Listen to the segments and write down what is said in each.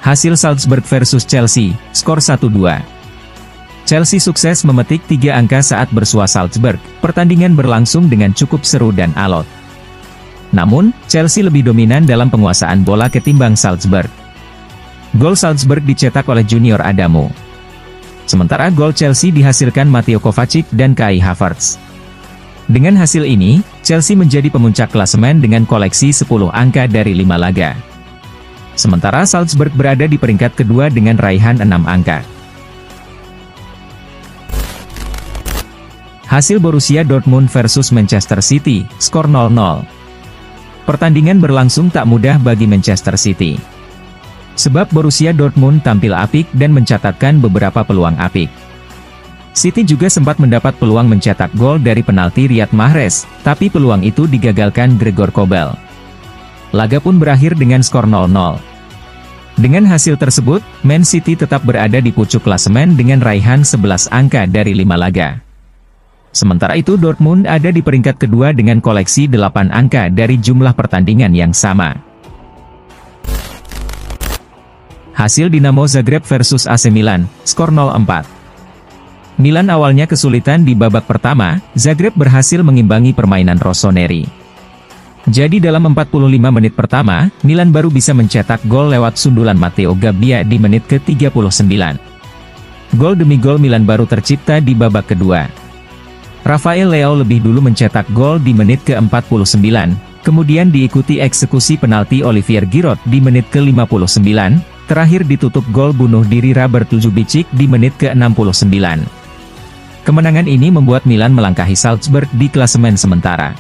Hasil Salzburg versus Chelsea, skor 1-2. Chelsea sukses memetik 3 angka saat bersua Salzburg. Pertandingan berlangsung dengan cukup seru dan alot. Namun, Chelsea lebih dominan dalam penguasaan bola ketimbang Salzburg. Gol Salzburg dicetak oleh Junior Adamo. Sementara gol Chelsea dihasilkan Mateo Kovacic dan Kai Havertz. Dengan hasil ini, Chelsea menjadi pemuncak klasemen dengan koleksi 10 angka dari 5 laga. Sementara Salzburg berada di peringkat kedua dengan raihan 6 angka. Hasil Borussia Dortmund versus Manchester City, skor 0-0. Pertandingan berlangsung tak mudah bagi Manchester City. Sebab Borussia Dortmund tampil apik dan mencatatkan beberapa peluang apik. City juga sempat mendapat peluang mencetak gol dari penalti Riyad Mahrez, tapi peluang itu digagalkan Gregor Kobel. Laga pun berakhir dengan skor 0-0. Dengan hasil tersebut, Man City tetap berada di pucuk klasemen dengan raihan 11 angka dari 5 laga. Sementara itu Dortmund ada di peringkat kedua dengan koleksi 8 angka dari jumlah pertandingan yang sama. Hasil Dinamo Zagreb versus AC Milan, skor 0-4. Milan awalnya kesulitan di babak pertama, Zagreb berhasil mengimbangi permainan Rossoneri. Jadi dalam 45 menit pertama, Milan baru bisa mencetak gol lewat sundulan Matteo Gabbia di menit ke-39. Gol demi gol Milan baru tercipta di babak kedua. Rafael Leao lebih dulu mencetak gol di menit ke-49, kemudian diikuti eksekusi penalti Olivier Giroud di menit ke-59, terakhir ditutup gol bunuh diri Robert Ljubičić di menit ke-69. Kemenangan ini membuat Milan melangkahi Salzburg di klasemen sementara.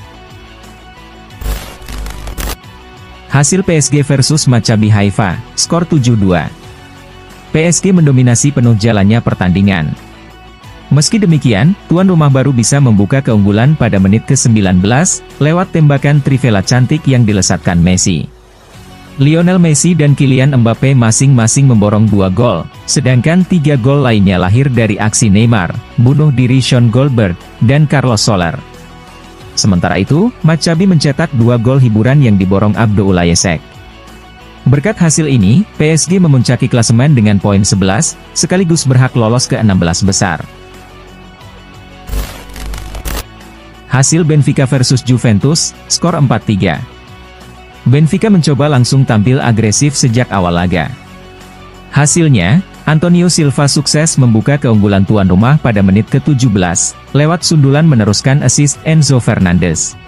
Hasil PSG versus Maccabi Haifa, skor 7-2. PSG mendominasi penuh jalannya pertandingan. Meski demikian, tuan rumah baru bisa membuka keunggulan pada menit ke-19, lewat tembakan trivela cantik yang dilesatkan Messi. Lionel Messi dan Kylian Mbappe masing-masing memborong 2 gol, sedangkan 3 gol lainnya lahir dari aksi Neymar, bunuh diri Sean Goldberg, dan Carlos Soler. Sementara itu, Maccabi mencetak 2 gol hiburan yang diborong Abdoulaye Seck. Berkat hasil ini, PSG memuncaki klasemen dengan poin 11, sekaligus berhak lolos ke 16 besar. Hasil Benfica versus Juventus, skor 4-3. Benfica mencoba langsung tampil agresif sejak awal laga. Hasilnya, Antonio Silva sukses membuka keunggulan tuan rumah pada menit ke-17, lewat sundulan meneruskan assist Enzo Fernandez.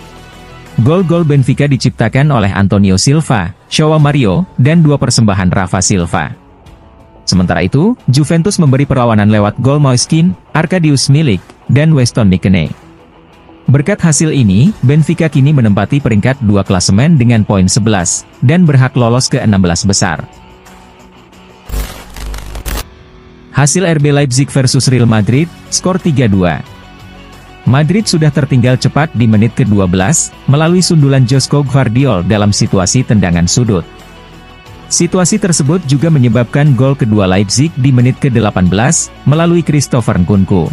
Gol-gol Benfica diciptakan oleh Antonio Silva, Joao Mario, dan 2 persembahan Rafa Silva. Sementara itu, Juventus memberi perlawanan lewat gol Moiskin, Arkadiusz Milik, dan Weston McKennie. Berkat hasil ini, Benfica kini menempati peringkat 2 klasemen dengan poin 11, dan berhak lolos ke 16 besar. Hasil RB Leipzig versus Real Madrid, skor 3-2. Madrid sudah tertinggal cepat di menit ke-12, melalui sundulan Joško Gvardiol dalam situasi tendangan sudut. Situasi tersebut juga menyebabkan gol kedua Leipzig di menit ke-18, melalui Christopher Nkunku.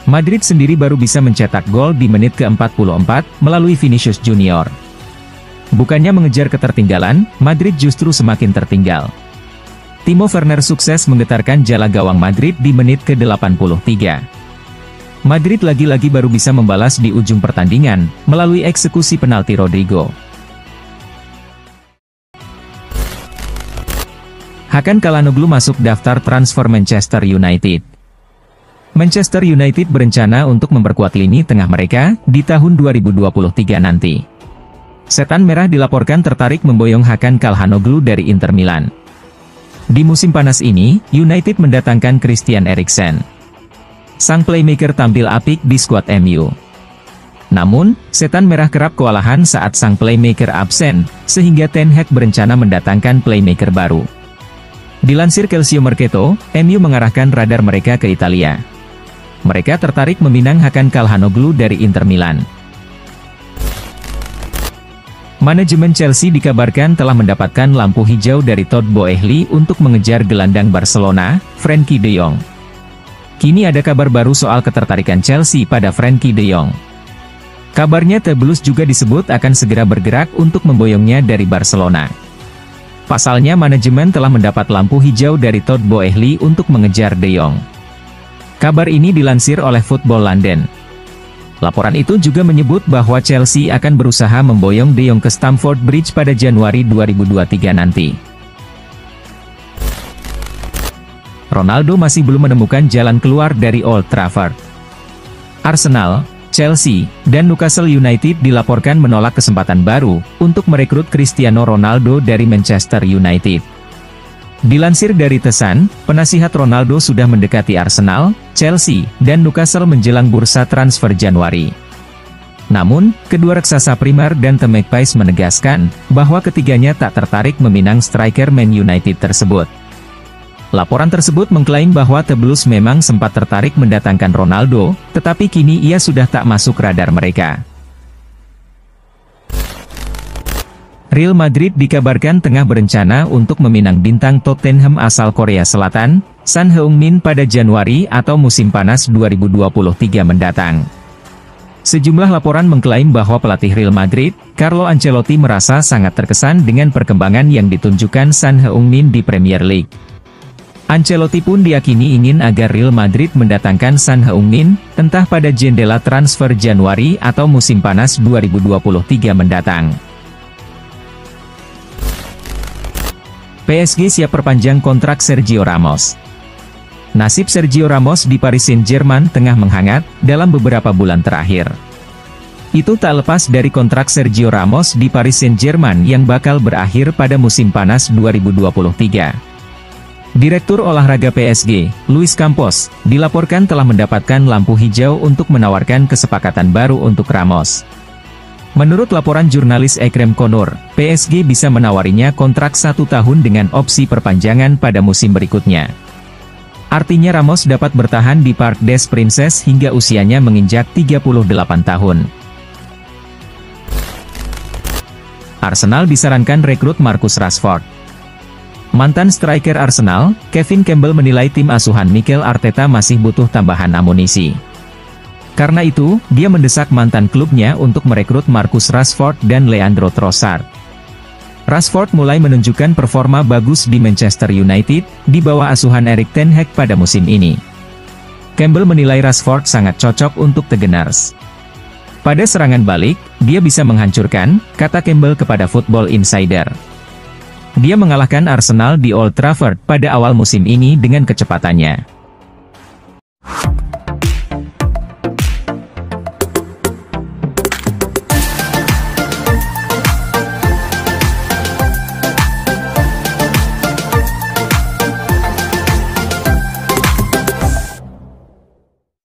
Madrid sendiri baru bisa mencetak gol di menit ke-44, melalui Vinicius Junior. Bukannya mengejar ketertinggalan, Madrid justru semakin tertinggal. Timo Werner sukses menggetarkan jala gawang Madrid di menit ke-83. Madrid lagi-lagi baru bisa membalas di ujung pertandingan, melalui eksekusi penalti Rodrigo. Hakan Çalhanoğlu masuk daftar transfer Manchester United. Manchester United berencana untuk memperkuat lini tengah mereka, di tahun 2023 nanti. Setan Merah dilaporkan tertarik memboyong Hakan Çalhanoğlu dari Inter Milan. Di musim panas ini, United mendatangkan Christian Eriksen. Sang playmaker tampil apik di skuad MU. Namun, Setan Merah kerap kewalahan saat sang playmaker absen, sehingga Ten Hag berencana mendatangkan playmaker baru. Dilansir Calcio Mercato, MU mengarahkan radar mereka ke Italia. Mereka tertarik meminang Hakan Çalhanoğlu dari Inter Milan. Manajemen Chelsea dikabarkan telah mendapatkan lampu hijau dari Todd Boehly untuk mengejar gelandang Barcelona, Frenkie de Jong. Kini ada kabar baru soal ketertarikan Chelsea pada Frenkie de Jong. Kabarnya The Blues juga disebut akan segera bergerak untuk memboyongnya dari Barcelona. Pasalnya manajemen telah mendapat lampu hijau dari Todd Boehly untuk mengejar De Jong. Kabar ini dilansir oleh Football London. Laporan itu juga menyebut bahwa Chelsea akan berusaha memboyong De Jong ke Stamford Bridge pada Januari 2023 nanti. Ronaldo masih belum menemukan jalan keluar dari Old Trafford. Arsenal, Chelsea, dan Newcastle United dilaporkan menolak kesempatan baru untuk merekrut Cristiano Ronaldo dari Manchester United. Dilansir dari The Sun, penasihat Ronaldo sudah mendekati Arsenal, Chelsea, dan Newcastle menjelang bursa transfer Januari. Namun, kedua raksasa Premier dan The Magpies menegaskan bahwa ketiganya tak tertarik meminang striker Man United tersebut. Laporan tersebut mengklaim bahwa The Blues memang sempat tertarik mendatangkan Ronaldo, tetapi kini ia sudah tak masuk radar mereka. Real Madrid dikabarkan tengah berencana untuk meminang bintang Tottenham asal Korea Selatan, Son Heung-min pada Januari atau musim panas 2023 mendatang. Sejumlah laporan mengklaim bahwa pelatih Real Madrid, Carlo Ancelotti merasa sangat terkesan dengan perkembangan yang ditunjukkan Son Heung-min di Premier League. Ancelotti pun diyakini ingin agar Real Madrid mendatangkan Son Heung-min, entah pada jendela transfer Januari atau musim panas 2023 mendatang. PSG siap perpanjang kontrak Sergio Ramos. Nasib Sergio Ramos di Paris Saint-Germain tengah menghangat dalam beberapa bulan terakhir. Itu tak lepas dari kontrak Sergio Ramos di Paris Saint-Germain yang bakal berakhir pada musim panas 2023. Direktur olahraga PSG, Luis Campos, dilaporkan telah mendapatkan lampu hijau untuk menawarkan kesepakatan baru untuk Ramos. Menurut laporan jurnalis Ekrem Konur, PSG bisa menawarinya kontrak 1 tahun dengan opsi perpanjangan pada musim berikutnya. Artinya Ramos dapat bertahan di Parc des Princes hingga usianya menginjak 38 tahun. Arsenal disarankan rekrut Marcus Rashford. Mantan striker Arsenal, Kevin Campbell menilai tim asuhan Mikel Arteta masih butuh tambahan amunisi. Karena itu, dia mendesak mantan klubnya untuk merekrut Marcus Rashford dan Leandro Trossard. Rashford mulai menunjukkan performa bagus di Manchester United, di bawah asuhan Erik ten Hag pada musim ini. Campbell menilai Rashford sangat cocok untuk The Gunners. Pada serangan balik, dia bisa menghancurkan, kata Campbell kepada Football Insider. Dia mengalahkan Arsenal di Old Trafford pada awal musim ini dengan kecepatannya.